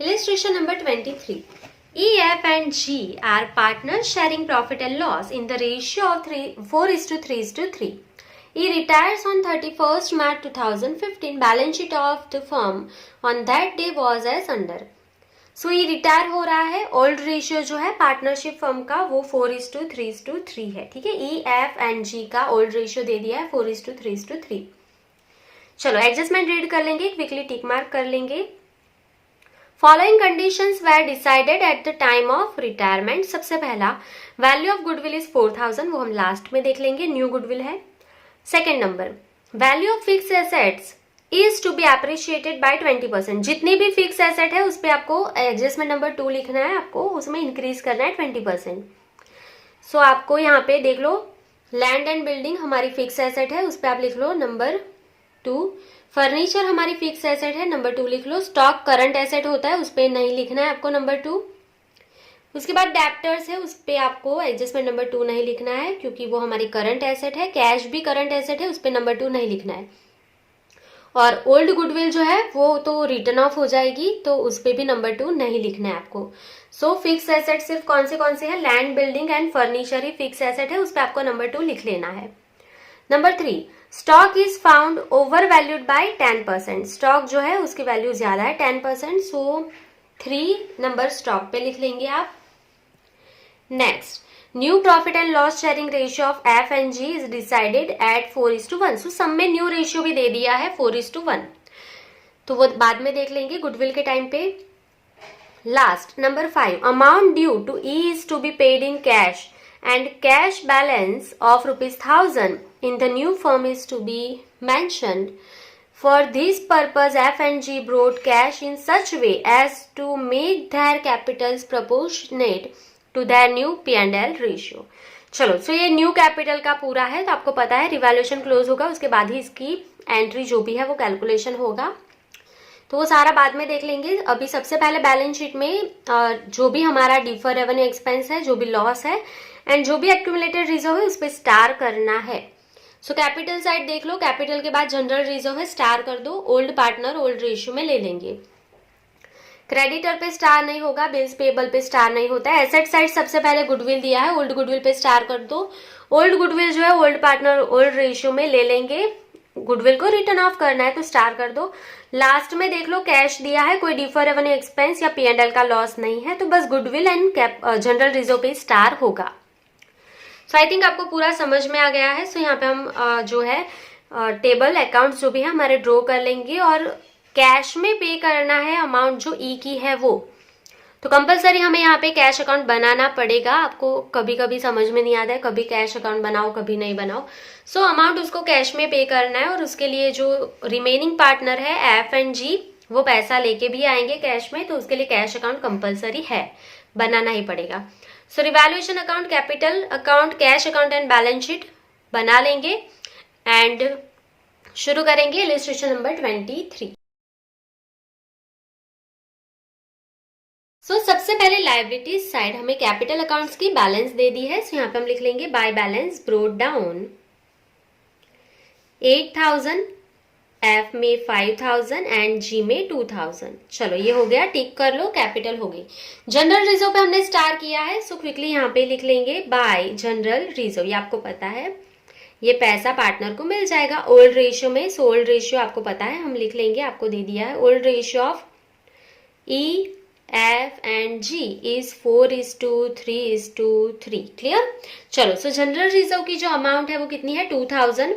Illustration number 23. E, F and G are partners sharing profit and loss in the ratio of 4:3:3. E retires on 31st March 2015. Balance sheet of the firm on that day was as under. So ये retire हो रहा है. Old ratio जो है partnership firm का वो 4:3:3 है. ठीक है. ई, एफ एंड जी का ओल्ड रेशियो दे दिया है 4:3:3. चलो एडजस्टमेंट रीड कर लेंगे, क्विकली टिक मार्क कर लेंगे. Following conditions were decided at the time of retirement. सबसे पहला वैल्यू ऑफ गुडविल इज 4000, वो हम लास्ट में देख लेंगे, न्यू गुडविल है. Second number value of fix assets is to be appreciated by 20%. जितनी भी फिक्स एसेट है उस पर आपको एडजस्टमेंट नंबर 2 लिखना है, आपको उसमें इंक्रीज करना है 20%. सो आपको यहाँ पे देख लो, लैंड एंड बिल्डिंग हमारी फिक्स एसेट है, उस पर आप लिख लो नंबर 2. फर्नीचर हमारी फिक्स एसेट है, नंबर 2 लिख लो. स्टॉक करंट एसेट होता है, उस पर नहीं लिखना है आपको, नंबर 2. उसके बाद डेप्टर्स है, उस पर आपको एडजस्टमेंट नंबर 2 नहीं लिखना है क्योंकि वो हमारी करंट एसेट है. कैश भी करंट एसेट है, उस पर नंबर 2 नहीं लिखना है. और ओल्ड गुडविल जो है वो तो रिटर्न ऑफ हो जाएगी, तो उस पर भी नंबर 2 नहीं लिखना है आपको. सो फिक्स एसेट सिर्फ कौन से हैं, land building and furniture he fix asset है, उस पर आपको नंबर 2 लिख लेना है. Number 3 stock is found over valued bye 10%. Stock जो है उसकी वैल्यू ज्यादा है 10%, सो 3 नंबर स्टॉक पे लिख लेंगे आप. Next new profit and loss sharing ratio of F and ji is decided at 4:1. So सब में न्यू रेशियो भी दे दिया है 4:1, तो वो बाद में देख लेंगे गुडविल के टाइम पे. Last number 5 amount due to E is to be paid in cash and cash balance of ₹1000 in the new firm is to be mentioned. For this purpose, F and G brought cash in such way as to make their capitals proportionate to their new P&L ratio. चलो, सो ये new capital का पूरा है, तो आपको पता है revaluation close होगा, उसके बाद ही इसकी एंट्री जो भी है वो कैलकुलेशन होगा, तो वो सारा बाद में देख लेंगे. अभी सबसे पहले बैलेंस शीट में जो भी हमारा डिफर रेवेन्यू एक्सपेंस है, जो भी लॉस है एंड जो भी एक्यूमुलेटेड रिजर्व है उस पर स्टार करना है. सो कैपिटल साइड देख लो, कैपिटल के बाद जनरल रिजर्व है, स्टार कर दो. ओल्ड पार्टनर ओल्ड रेशियो में ले लेंगे. क्रेडिटर पे स्टार नहीं होगा, बिल्स पेबल पे स्टार नहीं होता है. एसेट साइड सबसे पहले गुडविल दिया है, ओल्ड गुडविल पे स्टार कर दो. ओल्ड गुडविल जो है ओल्ड पार्टनर ओल्ड रेशियो में ले लेंगे. गुडविल को रिटर्न ऑफ करना है तो स्टार कर दो. लास्ट में देख लो कैश दिया है, कोई डिफर रेवेन्यू एक्सपेंस या P&L का लॉस नहीं है, तो बस गुडविल एंड जनरल रिजर्व पे स्टार होगा. सो आई थिंक आपको पूरा समझ में आ गया है. सो यहाँ पे हम जो है टेबल अकाउंट जो भी है हमारे ड्रॉ कर लेंगे, और कैश में पे करना है अमाउंट जो ई की है वो, तो कंपलसरी हमें यहाँ पे कैश अकाउंट बनाना पड़ेगा. आपको कभी कभी समझ में नहीं आता है, कभी कैश अकाउंट बनाओ कभी नहीं बनाओ. सो अमाउंट उसको कैश में पे करना है, और उसके लिए जो रिमेनिंग पार्टनर है एफ एंड जी वो पैसा लेके भी आएंगे कैश में, तो उसके लिए कैश अकाउंट कंपलसरी है, बनाना ही पड़ेगा. So revaluation account, capital account, cash account and balance sheet बना लेंगे एंड शुरू करेंगे इलस्ट्रेशन नंबर 23. सो सबसे पहले लायबिलिटीज साइड हमें कैपिटल अकाउंट्स की बैलेंस दे दी है. सो यहाँ पे हम लिख लेंगे by balance brought down 8000, F में 5000 एंड जी में 2000. चलो ये हो गया, टिक कर लो, कैपिटल हो गई. जनरल रिजर्व पे हमने स्टार किया है, सो क्विकली यहाँ पे लिख लेंगे बाय जनरल रिजर्व. ये आपको पता है ये पैसा पार्टनर को मिल जाएगा ओल्ड रेशियो में. सो ओल्ड रेशियो आपको पता है, हम लिख लेंगे, आपको दे दिया है. Old ratio of E F and ji is 4:3:3. Clear. चलो, सो जनरल रिजर्व की जो अमाउंट है वो कितनी है 2000,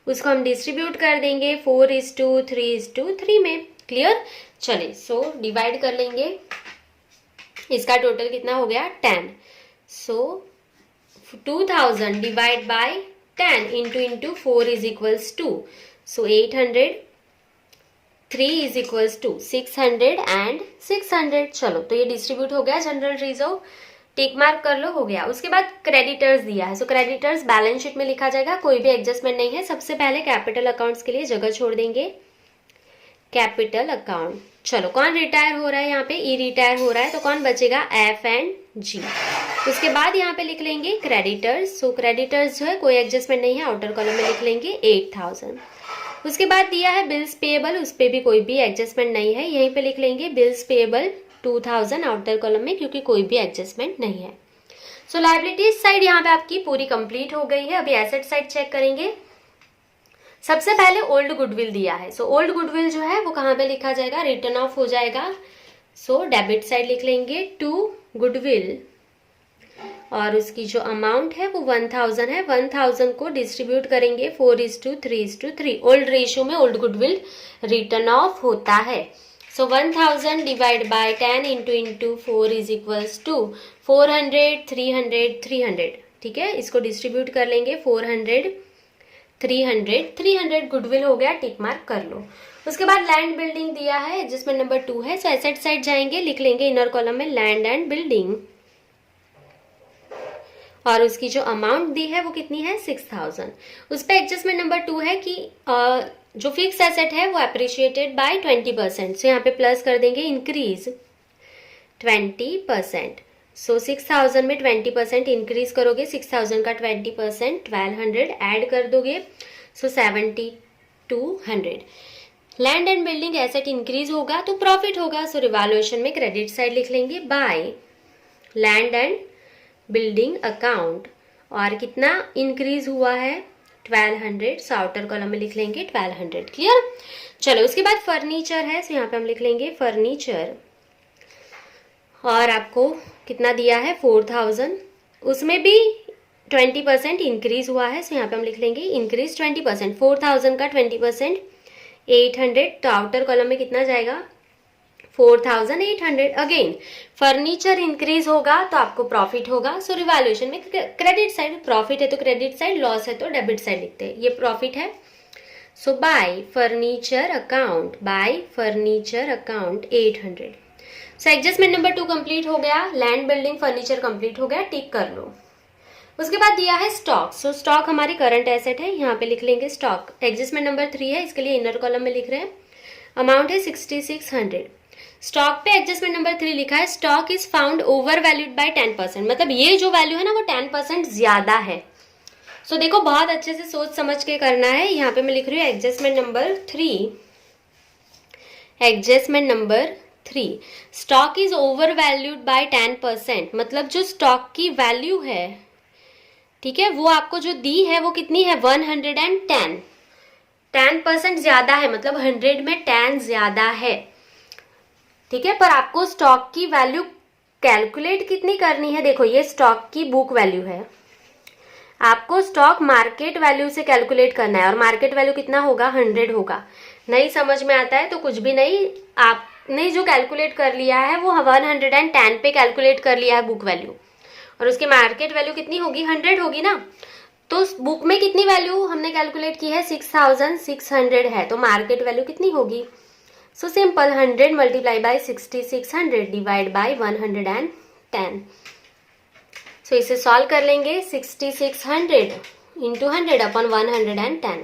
उसको हम डिस्ट्रीब्यूट कर देंगे 4:3:3 में. क्लियर. चलिए, सो डिवाइड कर लेंगे, इसका टोटल कितना हो गया 10. So 2000 divide by 10 into 4 is equals to, so 800, 3 is equals to 600 and 600. चलो, तो ये डिस्ट्रीब्यूट हो गया जनरल रिजर्व, टिक मार्क कर लो, हो गया. उसके बाद क्रेडिटर्स दिया है, सो क्रेडिटर्स बैलेंस शीट में लिखा जाएगा, कोई भी एडजस्टमेंट नहीं है. सबसे पहले कैपिटल अकाउंट्स के लिए जगह छोड़ देंगे, कैपिटल अकाउंट. चलो, कौन रिटायर हो रहा है, यहाँ पे ई रिटायर हो रहा है, तो कौन बचेगा एफ एंड जी. उसके बाद यहाँ पे लिख लेंगे क्रेडिटर्स. सो क्रेडिटर्स जो है कोई एडजस्टमेंट नहीं है, आउटर कॉलम में लिख लेंगे 8000. उसके बाद दिया है बिल्स पेएबल, उस पर भी कोई भी एडजस्टमेंट नहीं है, यहीं पे लिख लेंगे बिल्स पेएबल 2000 आउटर कॉलम में, क्योंकि कोई भी एडजस्टमेंट नहीं है। सो लायबिलिटीज साइड यहाँ पे आपकी पूरी कंप्लीट हो गई है। अभी एसेट साइड चेक करेंगे। सबसे पहले ओल्ड गुडविल दिया है। सो ओल्ड गुडविल जो है वो कहाँ पे लिखा जाएगा, रिटर्न ऑफ हो जाएगा। सो डेबिट साइड लिख लेंगे टू गुडविल, और उसकी जो अमाउंट है वो 1000 है। 1000 को डिस्ट्रीब्यूट करेंगे 4:3:3। ओल्ड रेशियो में ओल्ड गुडविल रिटर्न ऑफ होता है। So 1000 divide by 10 into 4 is equals to 400, 300, 300। ठीक है, इसको डिस्ट्रीब्यूट कर लेंगे 400, 300, 300 गुडविल हो गया, टिक मार्क कर लो। उसके बाद लैंड बिल्डिंग दिया है, एडजस्टमेंट नंबर 2 है। सो एसेट साइड जाएंगे, लिख लेंगे इनर कॉलम में लैंड एंड बिल्डिंग, और उसकी जो अमाउंट दी है वो कितनी है 6000। उस पर एडजस्टमेंट नंबर 2 है कि जो फिक्स एसेट है वो अप्रिशिएटेड बाय 20%। सो यहाँ पे प्लस कर देंगे इंक्रीज 20%। सो 6000 में 20% इंक्रीज करोगे, 6000 का 20% 1200 ऐड कर दोगे, सो 7200। Land and building asset increase होगा तो प्रॉफिट होगा। सो रिवैल्यूएशन में क्रेडिट साइड लिख लेंगे by land and building account, और कितना इंक्रीज हुआ है 1200। सो आउटर कॉलम में लिख लेंगे 1200। क्लियर। चलो उसके बाद फर्नीचर है, सो यहाँ पे हम लिख लेंगे फर्नीचर, और आपको कितना दिया है 4000, उसमें भी 20% इंक्रीज हुआ है। सो यहाँ पे हम लिख लेंगे इंक्रीज 20%। 4000 का 20% 800, तो आउटर कॉलम में कितना जाएगा 4800। अगेन फर्नीचर इंक्रीज होगा तो आपको प्रॉफिट होगा। सो रिवैल्यूएशन में क्रेडिट साइड, प्रॉफिट है तो क्रेडिट साइड, लॉस है तो डेबिट साइड लिखते हैं। ये प्रॉफिट है। So by furniture account, by furniture account 800। So adjustment number 2 complete हो गया, लैंड बिल्डिंग फर्नीचर कंप्लीट हो गया, टिक कर लो। उसके बाद दिया है स्टॉक। सो स्टॉक हमारी करंट एसेट है, यहाँ पे लिख लेंगे स्टॉक। एडजस्टमेंट नंबर 3 है, इसके लिए इनर कॉलम में लिख रहे हैं। अमाउंट है 6600। स्टॉक पे एडजस्टमेंट नंबर 3 लिखा है stock is found over valued bye 10%, मतलब ये जो वैल्यू है ना वो 10% ज्यादा है। सो देखो बहुत अच्छे से सोच समझ के करना है। यहाँ पे मैं लिख रही हूँ adjustment number 3, adjustment number 3, stock is over valued bye 10%, मतलब जो स्टॉक की वैल्यू है, ठीक है, वो आपको जो दी है वो कितनी है 110। 10% ज्यादा है, मतलब 100 में 10 ज्यादा है। ठीक है, पर आपको स्टॉक की वैल्यू कैलकुलेट कितनी करनी है, देखो ये स्टॉक की बुक वैल्यू है, आपको स्टॉक मार्केट वैल्यू से कैलकुलेट करना है, और मार्केट वैल्यू कितना होगा 100 होगा। नहीं समझ में आता है तो कुछ भी नहीं, आपने जो कैलकुलेट कर लिया है वो 110 पे कैलकुलेट कर लिया है बुक वैल्यू, और उसकी मार्केट वैल्यू कितनी होगी 100 होगी ना। तो बुक में कितनी वैल्यू हमने कैलकुलेट की है 6600 है, तो मार्केट वैल्यू कितनी होगी। So simple 100 multiply by 6600 divide by 110। सो इसे सॉल्व कर लेंगे 6600 इंटू 100 अपॉन 110।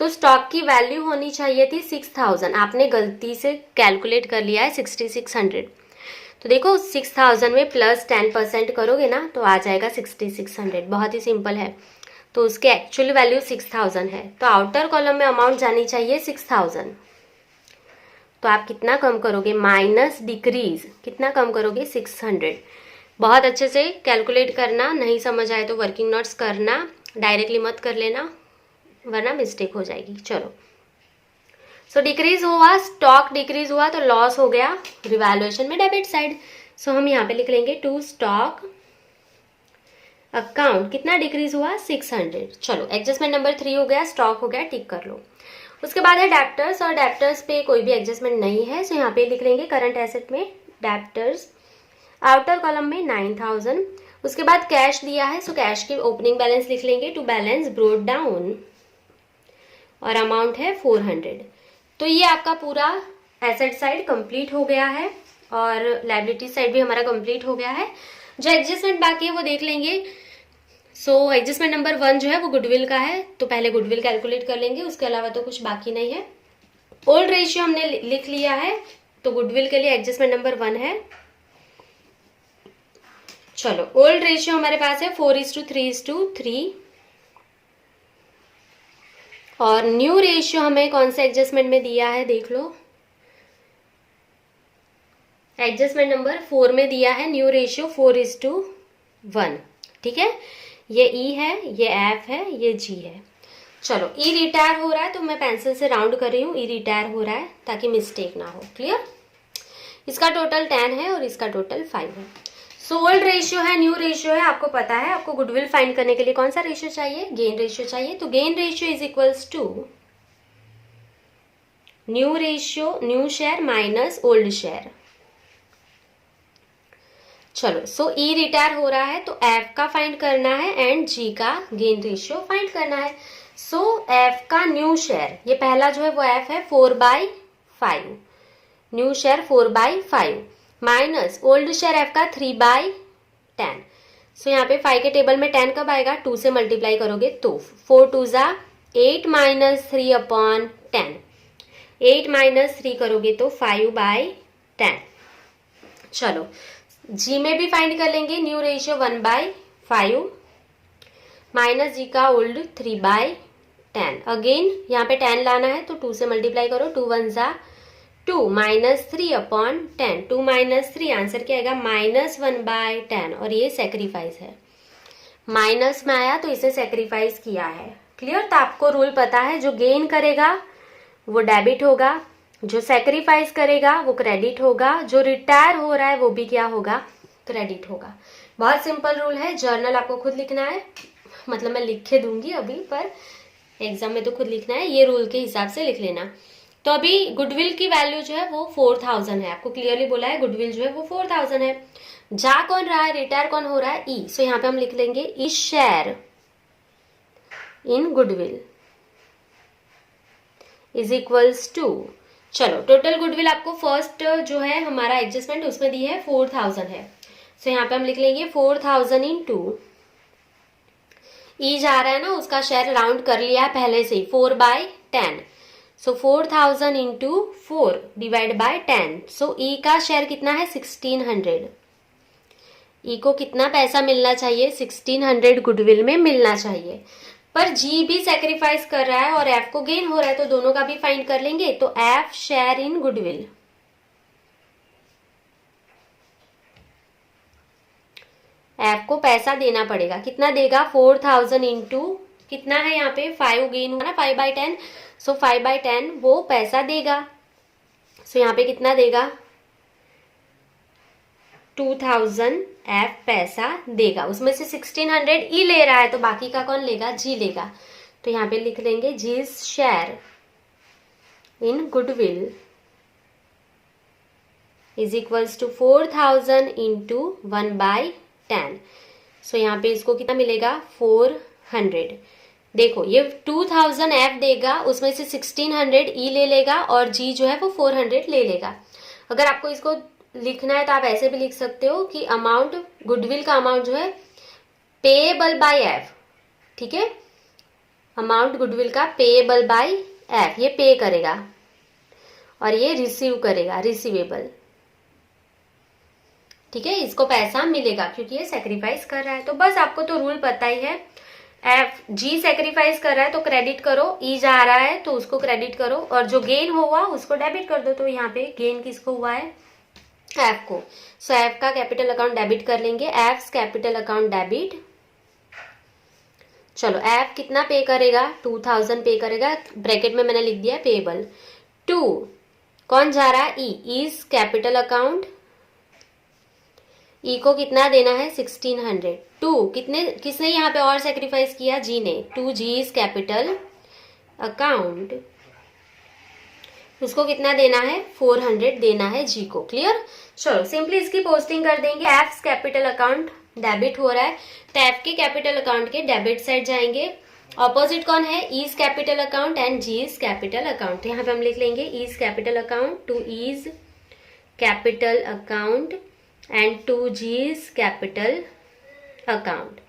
तो स्टॉक की वैल्यू होनी चाहिए थी 6000, आपने गलती से कैलकुलेट कर लिया है 6600। तो देखो 6000 में प्लस 10% करोगे ना तो आ जाएगा 6600, बहुत ही सिंपल है। तो उसके एक्चुअल वैल्यू 6000 है, तो आउटर कॉलम में अमाउंट जानी चाहिए 6000। तो आप कितना कम करोगे, माइनस डिक्रीज कितना कम करोगे 600। बहुत अच्छे से कैलकुलेट करना, नहीं समझ आए तो वर्किंग नोट्स करना, डायरेक्टली मत कर लेना वरना मिस्टेक हो जाएगी। चलो सो डिक्रीज हुआ, स्टॉक डिक्रीज हुआ तो लॉस हो गया रिवैल्यूएशन में डेबिट साइड। सो हम यहाँ पे लिख लेंगे टू स्टॉक अकाउंट कितना डिक्रीज हुआ 600। चलो एडजस्टमेंट नंबर 3 हो गया, स्टॉक हो गया, टिक कर लो। उसके बाद है डेप्टर्स, और डेप्टर्स पे कोई भी एडजस्टमेंट नहीं है। सो यहाँ पे लिख लेंगे करंट एसेट में डेप्टर्स, आउटर कॉलम में 9000। उसके बाद कैश दिया है, सो कैश की ओपनिंग बैलेंस लिख लेंगे टू बैलेंस ब्रोड डाउन, और अमाउंट है 400। तो ये आपका पूरा एसेट साइड कंप्लीट हो गया है, और लायबिलिटी साइड भी हमारा कंप्लीट हो गया है। जो एडजस्टमेंट बाकी है वो देख लेंगे। सो एडजस्टमेंट नंबर 1 जो है वो गुडविल का है, तो पहले गुडविल कैलकुलेट कर लेंगे, उसके अलावा तो कुछ बाकी नहीं है। ओल्ड रेशियो हमने लिख लिया है, तो गुडविल के लिए एडजस्टमेंट नंबर 1 है। चलो ओल्ड रेशियो हमारे पास है 4:3:3, और न्यू रेशियो हमें कौन से एडजस्टमेंट में दिया है देख लो, एडजस्टमेंट नंबर 4 में दिया है न्यू रेशियो 4:1। ठीक है, ये ई है, ये एफ है, ये जी है। चलो ई रिटायर हो रहा है तो मैं पेंसिल से राउंड कर रही हूँ, ई रिटायर हो रहा है ताकि मिस्टेक ना हो। क्लियर, इसका टोटल 10 है और इसका टोटल 5 है। सो ओल्ड रेशियो है, न्यू रेशियो है, आपको पता है। आपको गुडविल फाइंड करने के लिए कौन सा रेशियो चाहिए, गेन रेशियो चाहिए। तो gain ratio is equals to new ratio, new share minus old share. चलो, सो ई रिटायर हो रहा है तो एफ का फाइंड करना है एंड जी का गेन रेशियो फाइंड करना है। सो एफ का न्यू शेयर, ये पहला जो है वो एफ है 4/5, new share 4/5 minus old share F का 3/10। सो यहाँ पे 5 के टेबल में 10 कब आएगा, 2 से मल्टीप्लाई करोगे तो 4 2 जा 8 माइनस 3/10, 8 माइनस 3 करोगे तो 5/10। चलो जी में भी फाइंड कर लेंगे, न्यू रेशियो 1/5 माइनस जी का ओल्ड 3/10। अगेन यहाँ पे 10 लाना है तो 2 से मल्टीप्लाई करो, 2 1 जा 2 माइनस 3/10, 2 माइनस 3 आंसर क्या आएगा -1/10। और ये सेक्रीफाइस है, माइनस में आया तो इसे सेक्रीफाइस किया है। क्लियर, तो आपको रूल पता है, जो गेन करेगा वो डेबिट होगा, जो सेक्रीफाइस करेगा वो क्रेडिट होगा, जो रिटायर हो रहा है वो भी क्या होगा, क्रेडिट होगा। बहुत सिंपल रूल है, जर्नल आपको खुद लिखना है, मतलब मैं लिख के दूंगी अभी, पर एग्जाम में तो खुद लिखना है, ये रूल के हिसाब से लिख लेना। तो अभी गुडविल की वैल्यू जो है वो 4000 है, आपको क्लियरली बोला है गुडविल जो है वो 4000 है। जा कौन रहा है, रिटायर कौन हो रहा है, ई। सो यहाँ पे हम लिख लेंगे E share in goodwill is equals to, चलो टोटल गुडविल आपको फर्स्ट जो है हमारा एडजस्टमेंट उसमें दी है 4000 है। सो यहाँ पे हम लिख लेंगे 4000 इंटू ई जा रहा है ना, उसका शेयर राउंड कर लिया है पहले से ही 4/10। सो 4000 इंटू 4 डिवाइड बाय 10। सो ई का शेयर कितना है 1600। ई को कितना पैसा मिलना चाहिए, 1600 गुडविल में मिलना चाहिए। पर जी भी सेक्रीफाइस कर रहा है और एफ को गेन हो रहा है, तो दोनों का भी फाइंड कर लेंगे। तो F share in goodwill, F को पैसा देना पड़ेगा, कितना देगा 4000 इंटू कितना है यहाँ पे 5 गेन हुआ ना 5/10। सो 5/10 वो पैसा देगा। सो यहाँ पे कितना देगा 2000 एफ पैसा देगा, उसमें से 1600 ई ले रहा है तो बाकी का कौन लेगा, जी लेगा। तो यहाँ पे लिख लेंगे G share in goodwill is equals to 4000 into 1/10। So यहाँ पे इसको कितना मिलेगा 400। देखो ये 2000 एफ देगा, उसमें से 1600 ई ले लेगा और जी जो है वो 400 ले लेगा। अगर आपको इसको लिखना है तो आप ऐसे भी लिख सकते हो कि अमाउंट गुडविल का अमाउंट जो है पेएबल बाय एफ। ठीक है, अमाउंट गुडविल का पेएबल बाय एफ, ये पे करेगा और ये रिसीव करेगा, रिसीवेबल। ठीक है, इसको पैसा मिलेगा क्योंकि ये सेक्रीफाइस कर रहा है। तो बस आपको तो रूल पता ही है, एफ जी सेक्रीफाइस कर रहा है तो क्रेडिट करो, ई जा रहा है तो उसको क्रेडिट करो और जो गेन हुआ उसको डेबिट कर दो। तो यहाँ पे गेन किसको हुआ है, एफ को। सो एफ का कैपिटल अकाउंट डेबिट कर लेंगे, एफ कैपिटल अकाउंट डेबिट। चलो एफ कितना पे करेगा 2000 पे करेगा, ब्रैकेट में मैंने लिख दिया पेएबल। 2 कौन जा रहा है, ई इज कैपिटल अकाउंट, ई को कितना देना है 1600। 2 किसने यहाँ पे और सेक्रीफाइस किया, जी ने। 2 जी इज कैपिटल अकाउंट, उसको कितना देना है 400 देना है जी को। क्लियर, चलो सिंपली इसकी पोस्टिंग कर देंगे। एफ कैपिटल अकाउंट डेबिट हो रहा है तो एफ के कैपिटल अकाउंट के डेबिट साइड जाएंगे। ऑपोजिट कौन है, E's capital account and ji is capital account. यहाँ पे हम लिख लेंगे E's capital account to E's capital account and to G's capital account.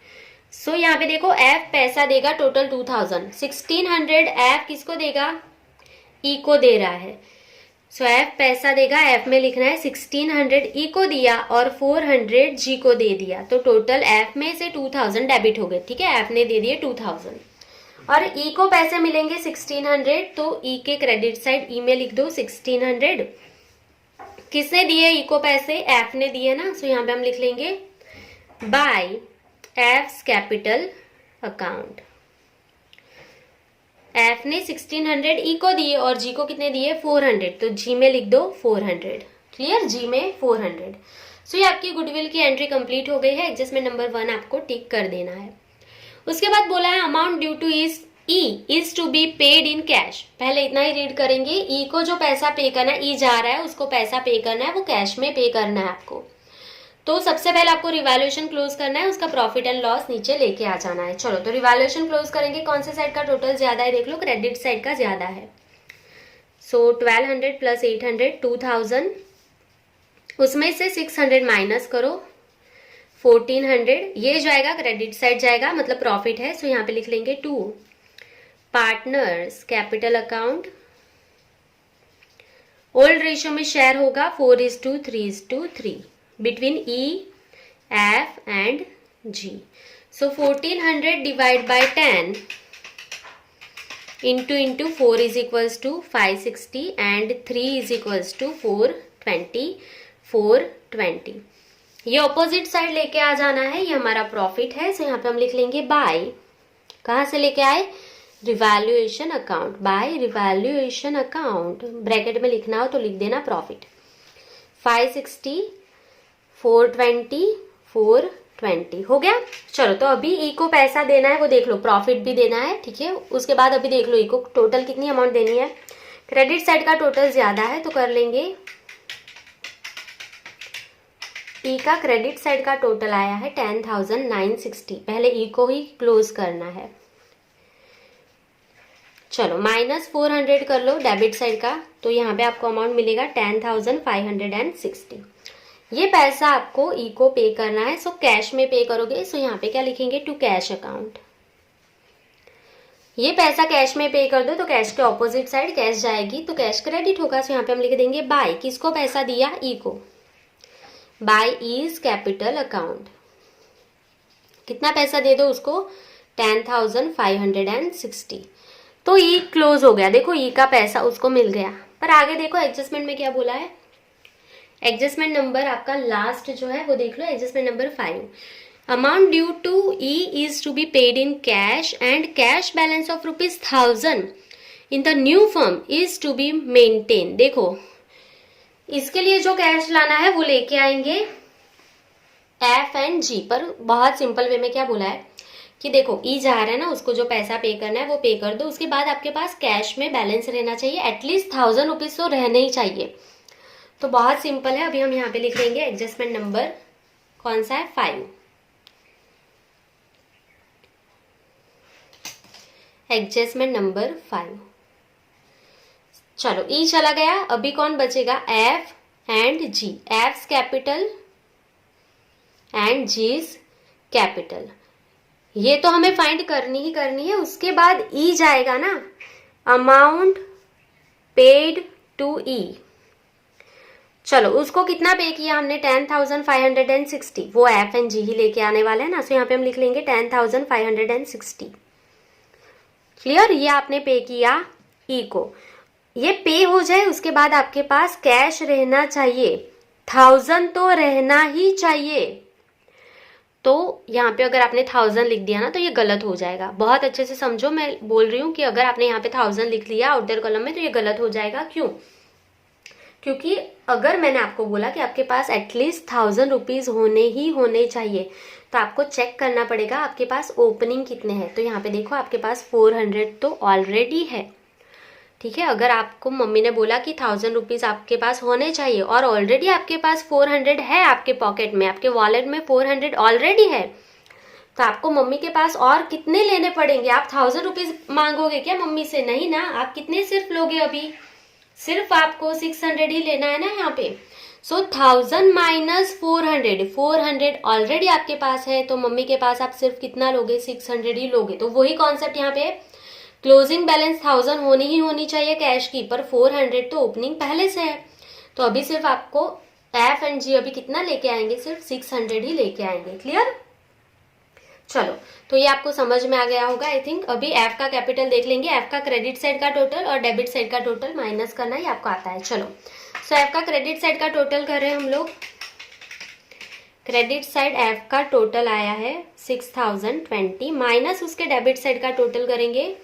So यहाँ पे देखो एफ पैसा देगा टोटल 2000, 1600 एफ किसको देगा, ई को दे रहा है। सो एफ पैसा देगा, एफ में लिखना है 1600 ई को दिया और 400 जी को दे दिया, तो टोटल एफ में से 2000 डेबिट हो गए। ठीक है, एफ ने दे दिए 2000 और ई को पैसे मिलेंगे 1600, तो ई के क्रेडिट साइड ई में लिख दो 1600। किसने दिए ई को पैसे? एफ ने दिए ना, सो यहाँ पे हम लिख लेंगे by F capital account. F ने 1600 ई को दिए और जी को कितने दिए? 400, तो जी में लिख दो 400। क्लियर? जी में 400। सो ये आपकी गुडविल की एंट्री कंप्लीट हो गई है। एडजस्टमेंट नंबर 1 आपको टिक कर देना है। उसके बाद बोला है amount due to is to be paid in cash. पहले इतना ही रीड करेंगे, ई को जो पैसा पे करना है, ई जा रहा है उसको पैसा पे करना है, वो कैश में पे करना है आपको। तो सबसे पहले आपको रिवैल्यूएशन क्लोज करना है, उसका प्रॉफिट एंड लॉस नीचे लेके आ जाना है। चलो तो रिवैल्यूएशन क्लोज करेंगे। कौन से साइड का टोटल ज्यादा है देख लो, क्रेडिट साइड का ज्यादा है। सो 1200 प्लस 800 2000, उसमें से 600 माइनस करो 1400, ये जाएगा क्रेडिट साइड जाएगा, मतलब प्रॉफिट है। सो यहाँ पे लिख लेंगे 2 partners capital account. Old ratio में शेयर होगा 4:3:3 between E, F and G. So 1400 divide by 10 into 4 is equals to 560 and 3 is equals to 420। ये ऑपोजिट साइड लेके आ जाना है, ये हमारा प्रॉफिट है। सो यहाँ पे हम लिख लेंगे बाय, कहाँ से लेके आए? Revaluation account. By revaluation account, bracket में लिखना हो तो लिख देना प्रॉफिट। 560 420 420 हो गया। चलो तो अभी ई को पैसा देना है, वो देख लो, प्रॉफिट भी देना है, ठीक है। उसके बाद अभी देख लो ई को टोटल कितनी अमाउंट देनी है। क्रेडिट साइड का टोटल ज्यादा है तो कर लेंगे, ई का क्रेडिट साइड का टोटल आया है 10,960। पहले ई को ही क्लोज करना है। चलो माइनस 400 कर लो डेबिट साइड का, तो यहाँ पे आपको अमाउंट मिलेगा 10,560। ये पैसा आपको ई को पे करना है। सो कैश में पे करोगे। सो यहाँ पे क्या लिखेंगे? To cash account. ये पैसा कैश में पे कर दो तो कैश के ऑपोजिट साइड कैश जाएगी, तो कैश क्रेडिट होगा। सो यहाँ पे हम लिख देंगे बाय, किसको पैसा दिया? ई को। By E's capital account. कितना पैसा दे दो उसको? 10,560। तो ई क्लोज हो गया। देखो ई का पैसा उसको मिल गया। पर आगे देखो एडजस्टमेंट में क्या बोला है। एडजस्टमेंट नंबर आपका लास्ट जो है वो देख लो, adjustment number 5। Amount due to E is to be paid in cash and cash balance of ₹1000 in the new firm is to be maintain. देखो इसके लिए जो कैश लाना है वो लेके आएंगे एफ एंड जी पर। बहुत सिंपल वे में क्या बोला है कि देखो ई जा रहा है ना, उसको जो पैसा पे करना है वो पे कर दो। उसके बाद आपके पास कैश में बैलेंस रहना चाहिए, एटलीस्ट 1000 रुपीज तो रहने ही चाहिए। तो बहुत सिंपल है। अभी हम यहाँ पे लिख लेंगे एडजस्टमेंट नंबर कौन सा है? 5। Adjustment number 5। चलो ई चला गया। अभी कौन बचेगा? F and G. F capital and G's capital. ये तो हमें फाइंड करनी ही करनी है। उसके बाद ई जाएगा ना, अमाउंट पेड टू ई। चलो उसको कितना पे किया हमने? 10,560। वो एफ एंड जी ही लेके आने वाले हैं ना, सो यहाँ पे हम लिख लेंगे 10,560। क्लियर? ये आपने पे किया ई को। ये पे हो जाए उसके बाद आपके पास कैश रहना चाहिए, 1000 तो रहना ही चाहिए। तो यहाँ पे अगर आपने 1000 लिख दिया ना तो ये गलत हो जाएगा। बहुत अच्छे से समझो, मैं बोल रही हूँ कि अगर आपने यहाँ पे 1000 लिख लिया आउटर कॉलम में तो ये गलत हो जाएगा। क्यों? क्योंकि अगर मैंने आपको बोला कि आपके पास एटलीस्ट 1000 रुपीज होने चाहिए, तो आपको चेक करना पड़ेगा आपके पास ओपनिंग कितने हैं। तो यहाँ पे देखो आपके पास 400 तो ऑलरेडी है, ठीक है। अगर आपको मम्मी ने बोला कि 1000 रुपीज आपके पास होने चाहिए और ऑलरेडी आपके पास 400 है, आपके पॉकेट में, आपके वॉलेट में 400 ऑलरेडी है, तो आपको मम्मी के पास और कितने लेने पड़ेंगे? आप 1000 रुपीज मांगोगे क्या मम्मी से? नहीं ना। आप कितने सिर्फ लोगे? अभी सिर्फ आपको 600 ही लेना है ना यहाँ पे। सो 1000 माइनस 400 ऑलरेडी आपके पास है, तो मम्मी के पास आप सिर्फ कितना लोगे? 600 ही लोगे। तो वही कॉन्सेप्ट यहाँ पे, क्लोजिंग बैलेंस 1000 होनी चाहिए कैश की, पर 400 तो ओपनिंग पहले से है। तो अभी सिर्फ आपको एफ एंड जी अभी कितना लेके आएंगे? सिर्फ 600 ही लेके आएंगे। क्लियर? चलो, तो ये आपको समझ में आ गया होगा आई थिंक। अभी एफ का कैपिटल देख लेंगे, एफ का क्रेडिट साइड का टोटल और डेबिट साइड का टोटल माइनस करना ही आपको आता है। चलो, सो एफ का क्रेडिट साइड का टोटल कर रहे हैं हम लोग। क्रेडिट साइड एफ का टोटल आया है 6020 माइनस उसके डेबिट साइड का टोटल करेंगे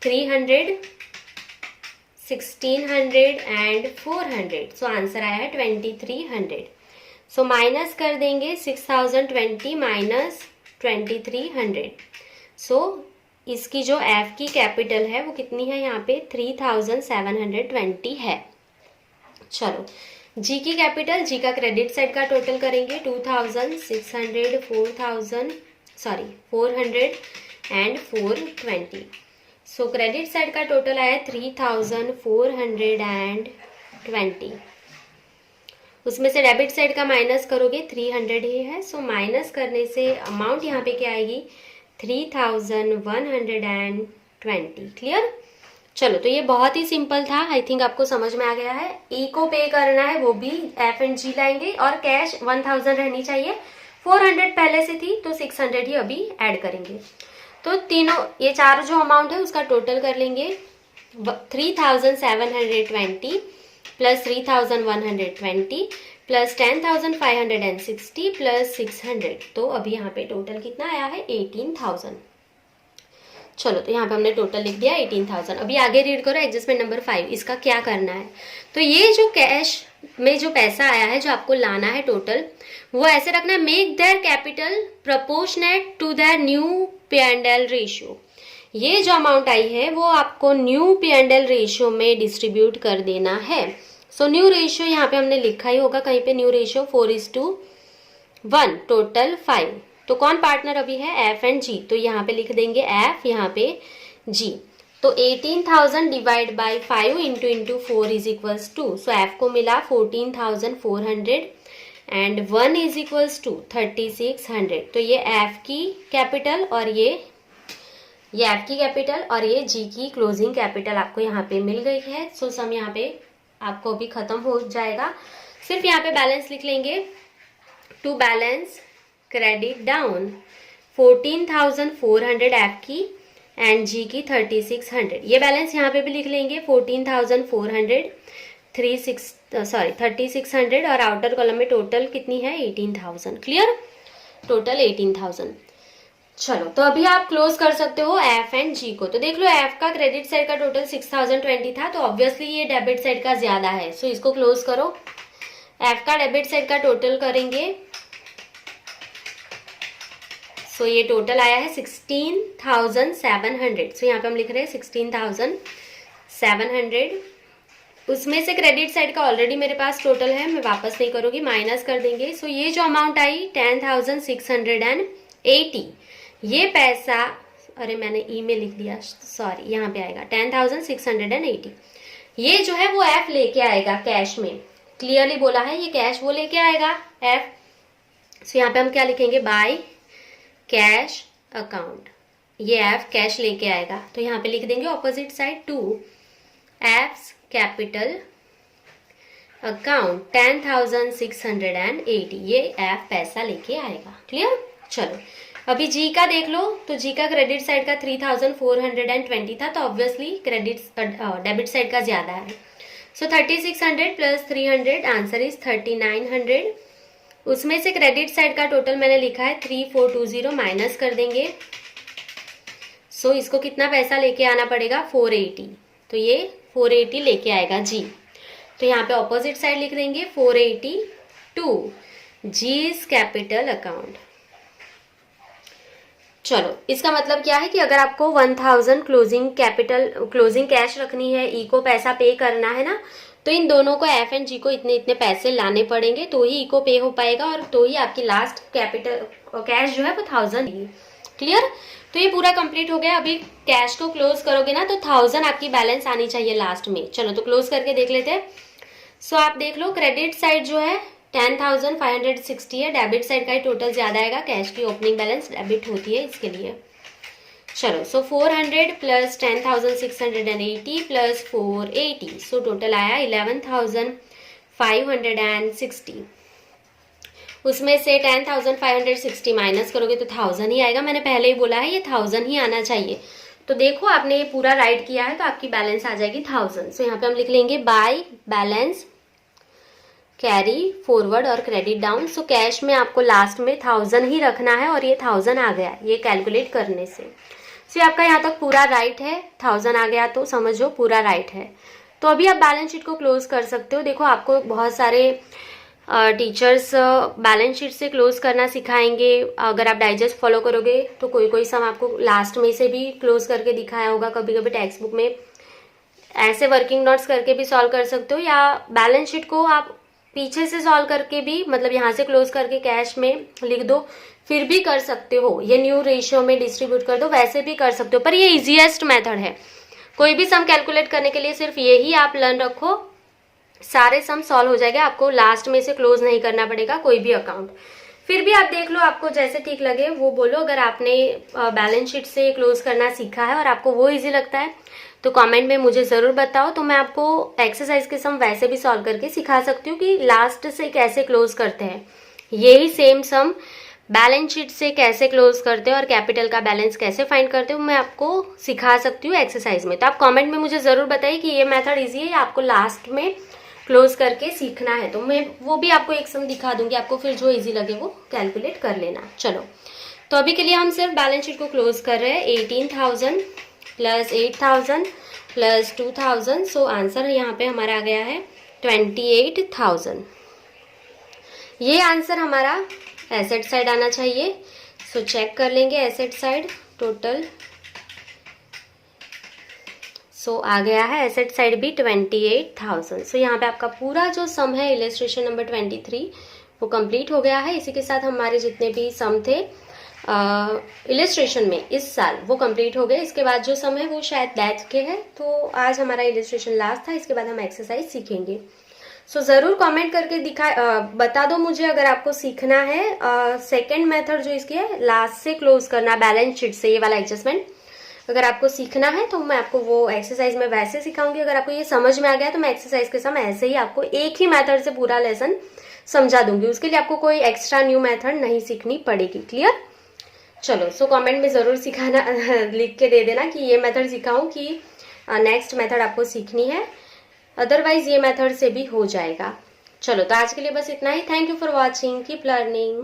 300, 1600 एंड 400। सो आंसर आया है 2300। सो माइनस कर देंगे 6020 माइनस 2300। सो इसकी जो एफ की कैपिटल है वो कितनी है यहाँ पे 3720 है। चलो, जी की कैपिटल, जी का क्रेडिट साइड का टोटल करेंगे 2600, 400 एंड 420। सो क्रेडिट साइड का टोटल आया 3420। उसमें से डेबिट साइड का माइनस करोगे 300 ही है। सो माइनस करने से अमाउंट यहाँ पे क्या आएगी 3120। क्लियर। चलो, तो ये बहुत ही सिंपल था, आई थिंक आपको समझ में आ गया है। ई को पे करना है, वो भी एफ एंड जी लाएंगे और कैश 1000 रहनी चाहिए। 400 पहले से थी तो 600 ही अभी ऐड करेंगे। तो तीनों ये चार जो अमाउंट है उसका टोटल कर लेंगे 3720 प्लस 3120 प्लस 10560 प्लस 600। तो अभी यहाँ पे टोटल कितना आया है 18000। चलो, तो यहाँ पे हमने टोटल लिख दिया 18000। अभी आगे रीड करो एडजस्टमेंट नंबर 5। इसका क्या करना है, तो ये जो कैश में जो पैसा आया है जो आपको लाना है टोटल, वो ऐसे रखना है make their capital proportionate to their new P and L ratio. ये जो अमाउंट आई है वो आपको new P and L ratio में डिस्ट्रीब्यूट कर देना है। सो न्यू रेशियो यहाँ पे हमने लिखा ही होगा कहीं पे, न्यू रेशियो 4:1, टोटल 5। तो कौन पार्टनर अभी है एफ एंड जी, तो यहाँ पे लिख देंगे एफ, यहाँ पे जी। तो 18000 divide by 5 into 4 is equals to, so F को मिला 14400 एंड 1 इज इक्वल्स टू 3600। तो ये एफ की कैपिटल और ये एफ की कैपिटल और ये जी की क्लोजिंग कैपिटल आपको यहाँ पे मिल गई है। सो सम यहाँ पे आपको अभी खत्म हो जाएगा। सिर्फ यहाँ पे बैलेंस लिख लेंगे, to balance credit down 14400 F की एंड जी की 3600। ये बैलेंस यहाँ पे भी लिख लेंगे 14400, 3600 और आउटर कॉलम में टोटल कितनी है 18000। Clear, total 18000। चलो, तो अभी आप क्लोज कर सकते हो एफ एंड जी को। तो देख लो, एफ का क्रेडिट साइड का टोटल 6020 था, तो ऑब्वियसली ये डेबिट साइड का ज्यादा है। सो इसको क्लोज करो। एफ का डेबिट साइड का टोटल करेंगे, सो ये टोटल आया है 16700। सो यहाँ पे हम लिख रहे हैं 16700। उसमें से क्रेडिट साइड का ऑलरेडी मेरे पास टोटल है, मैं वापस नहीं करूंगी, माइनस कर देंगे। सो ये जो अमाउंट आई 10680, ये पैसा, अरे मैंने ई में लिख दिया, सॉरी, यहाँ पे आएगा 10680। ये जो है वो एफ लेके आएगा कैश में, क्लियरली बोला है, ये कैश वो लेके आएगा एफ। सो यहाँ पे हम क्या लिखेंगे, बाय कैश अकाउंट, ये एफ कैश लेके आएगा। तो यहाँ पे लिख देंगे opposite side to F's capital account 10680, ये एफ पैसा लेके आएगा। क्लियर। चलो, अभी जी का देख लो, तो जी का क्रेडिट साइड का 3420 था, तो ऑब्वियसली डेबिट साइड का ज्यादा है। सो 3600 प्लस 300, आंसर इज 3900। उसमें से क्रेडिट साइड का टोटल मैंने लिखा है 3420, माइनस कर देंगे। सो इसको कितना पैसा लेके आना पड़ेगा 480, तो ये 480 लेके आएगा जी। तो यहाँ पे ऑपोजिट साइड लिख देंगे 480 टू जी's कैपिटल अकाउंट। चलो, इसका मतलब क्या है कि अगर आपको 1000 क्लोजिंग कैश रखनी है, ई को पैसा पे करना है ना, तो इन दोनों को एफ एंड जी को इतने इतने पैसे लाने पड़ेंगे, तो ही ई को पे हो पाएगा और तो ही आपकी लास्ट कैपिटल कैश जो है वो 1000 है। क्लियर। तो ये पूरा कंप्लीट हो गया। अभी कैश को क्लोज करोगे ना तो 1000 आपकी बैलेंस आनी चाहिए लास्ट में। चलो, तो क्लोज करके देख लेते हैं। सो आप देख लो, क्रेडिट साइड जो है 10560 है, डेबिट साइड का ही टोटल ज्यादा आएगा, कैश की ओपनिंग बैलेंस डेबिट होती है इसके लिए। चलो, सो 400 प्लस 10680 प्लस 480, सो टोटल आया 11560। उसमें से 10,560 माइनस करोगे तो 1000 ही आएगा। मैंने पहले ही बोला है ये 1000 ही आना चाहिए। तो देखो आपने ये पूरा राइट किया है तो आपकी बैलेंस आ जाएगी 1000। सो यहाँ पे हम लिख लेंगे बाय बैलेंस कैरी फॉरवर्ड और क्रेडिट डाउन। सो कैश में आपको लास्ट में 1000 ही रखना है और ये 1000 आ गया ये कैलकुलेट करने से। सो आपका यहाँ तक पूरा राइट है, 1000 आ गया तो समझो पूरा राइट है। तो अभी आप बैलेंस शीट को क्लोज कर सकते हो। देखो आपको बहुत सारे टीचर्स बैलेंस शीट से क्लोज करना सिखाएंगे। अगर आप डाइजेस्ट फॉलो करोगे तो कोई कोई सम आपको लास्ट में से भी क्लोज करके दिखाया होगा। कभी कभी टेक्स्ट बुक में ऐसे वर्किंग नोट्स करके भी सॉल्व कर सकते हो, या बैलेंस शीट को आप पीछे से सॉल्व करके भी, मतलब यहाँ से क्लोज करके कैश में लिख दो, फिर भी कर सकते हो। ये न्यू रेशियो में डिस्ट्रीब्यूट कर दो, वैसे भी कर सकते हो। पर ये इजीएस्ट मेथड है। कोई भी सम कैलकुलेट करने के लिए सिर्फ यही आप लर्न रखो, सारे सम सॉल्व हो जाएगा। आपको लास्ट में से क्लोज नहीं करना पड़ेगा कोई भी अकाउंट। फिर भी आप देख लो, आपको जैसे ठीक लगे वो बोलो। अगर आपने बैलेंस शीट से क्लोज करना सीखा है और आपको वो इजी लगता है तो कमेंट में मुझे ज़रूर बताओ। तो मैं आपको एक्सरसाइज के सम वैसे भी सॉल्व करके सिखा सकती हूँ कि लास्ट से कैसे क्लोज करते हैं। यही सेम सम बैलेंस शीट से कैसे क्लोज करते हो और कैपिटल का बैलेंस कैसे फाइंड करते हो मैं आपको सिखा सकती हूँ एक्सरसाइज में। तो आप कमेंट में मुझे ज़रूर बताइए कि ये मेथड ईजी है या आपको लास्ट में क्लोज करके सीखना है। तो मैं वो भी आपको एक सम दिखा दूंगी, आपको फिर जो इजी लगे वो कैलकुलेट कर लेना। चलो, तो अभी के लिए हम सिर्फ बैलेंस शीट को क्लोज कर रहे हैं। 18,000 प्लस 8,000 प्लस 2,000। सो आंसर यहाँ पे हमारा आ गया है 28,000। ये आंसर हमारा एसेट साइड आना चाहिए। सो चेक कर लेंगे एसेट साइड टोटल। सो आ गया है एसेट साइड भी 28,000। सो यहाँ पे आपका पूरा जो सम है इलस्ट्रेशन नंबर 23 वो कंप्लीट हो गया है। इसी के साथ हमारे जितने भी सम थे इलस्ट्रेशन में इस साल वो कंप्लीट हो गए। इसके बाद जो सम है वो शायद बैच के हैं। तो आज हमारा इलस्ट्रेशन लास्ट था, इसके बाद हम एक्सरसाइज सीखेंगे। सो ज़रूर कमेंट करके बता दो मुझे अगर आपको सीखना है। सेकेंड मेथड जो इसकी है लास्ट से क्लोज करना बैलेंस शीट से, ये वाला एडजस्टमेंट अगर आपको सीखना है तो मैं आपको वो एक्सरसाइज में वैसे सिखाऊंगी। अगर आपको ये समझ में आ गया तो मैं एक्सरसाइज के समय ऐसे ही आपको एक ही मेथड से पूरा लेसन समझा दूंगी। उसके लिए आपको कोई एक्स्ट्रा न्यू मेथड नहीं सीखनी पड़ेगी। क्लियर? चलो, सो कमेंट में ज़रूर सिखाना लिख के दे देना कि ये मेथड सिखाऊं कि नेक्स्ट मेथड आपको सीखनी है। अदरवाइज ये मेथड से भी हो जाएगा। चलो, तो आज के लिए बस इतना ही। Thank you for watching, keep learning.